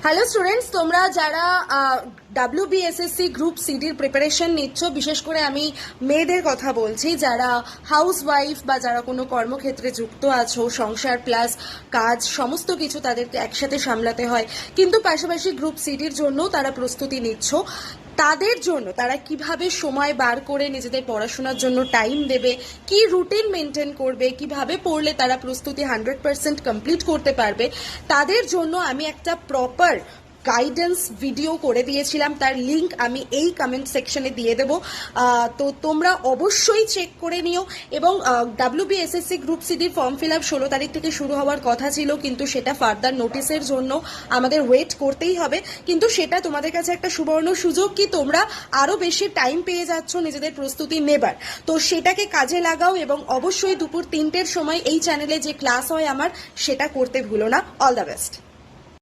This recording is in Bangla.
হ্যালো স্টুডেন্টস, তোমরা যারা WBSSC গ্রুপ সিডির প্রিপারেশন নিচ্ছ, বিশেষ করে আমি মেয়েদের কথা বলছি, যারা হাউস ওয়াইফ বা যারা কোনো কর্মক্ষেত্রে যুক্ত আছো, সংসার প্লাস কাজ সমস্ত কিছু তাদেরকে একসাথে সামলাতে হয়, কিন্তু পাশাপাশি গ্রুপ সিডির জন্য তারা প্রস্তুতি নিচ্ছ, তাদের জন্য তারা কিভাবে সময় বার করে নিজেদের পড়াশোনার জন্য টাইম দেবে, কি রুটিন মেনটেন করবে, কিভাবে পড়লে তারা প্রস্তুতি 100% কমপ্লিট করতে পারবে, তাদের জন্য আমি একটা প্রপার গাইডেন্স ভিডিও করে দিয়েছিলাম। তার লিংক আমি এই কমেন্ট সেকশনে দিয়ে দেবো, তো তোমরা অবশ্যই চেক করে নিও। এবং WBSSC গ্রুপ সিডির ফর্ম ফিল আপ 16 তারিখ থেকে শুরু হওয়ার কথা ছিল, কিন্তু সেটা ফার্দার নোটিসের জন্য আমাদের ওয়েট করতেই হবে। কিন্তু সেটা তোমাদের কাছে একটা সুবর্ণ সুযোগ, কি তোমরা আরও বেশি টাইম পেয়ে যাচ্ছ নিজেদের প্রস্তুতি নেবার, তো সেটাকে কাজে লাগাও। এবং অবশ্যই দুপুর 3টের সময় এই চ্যানেলে যে ক্লাস হয় আমার, সেটা করতে ভুলো না। All the best.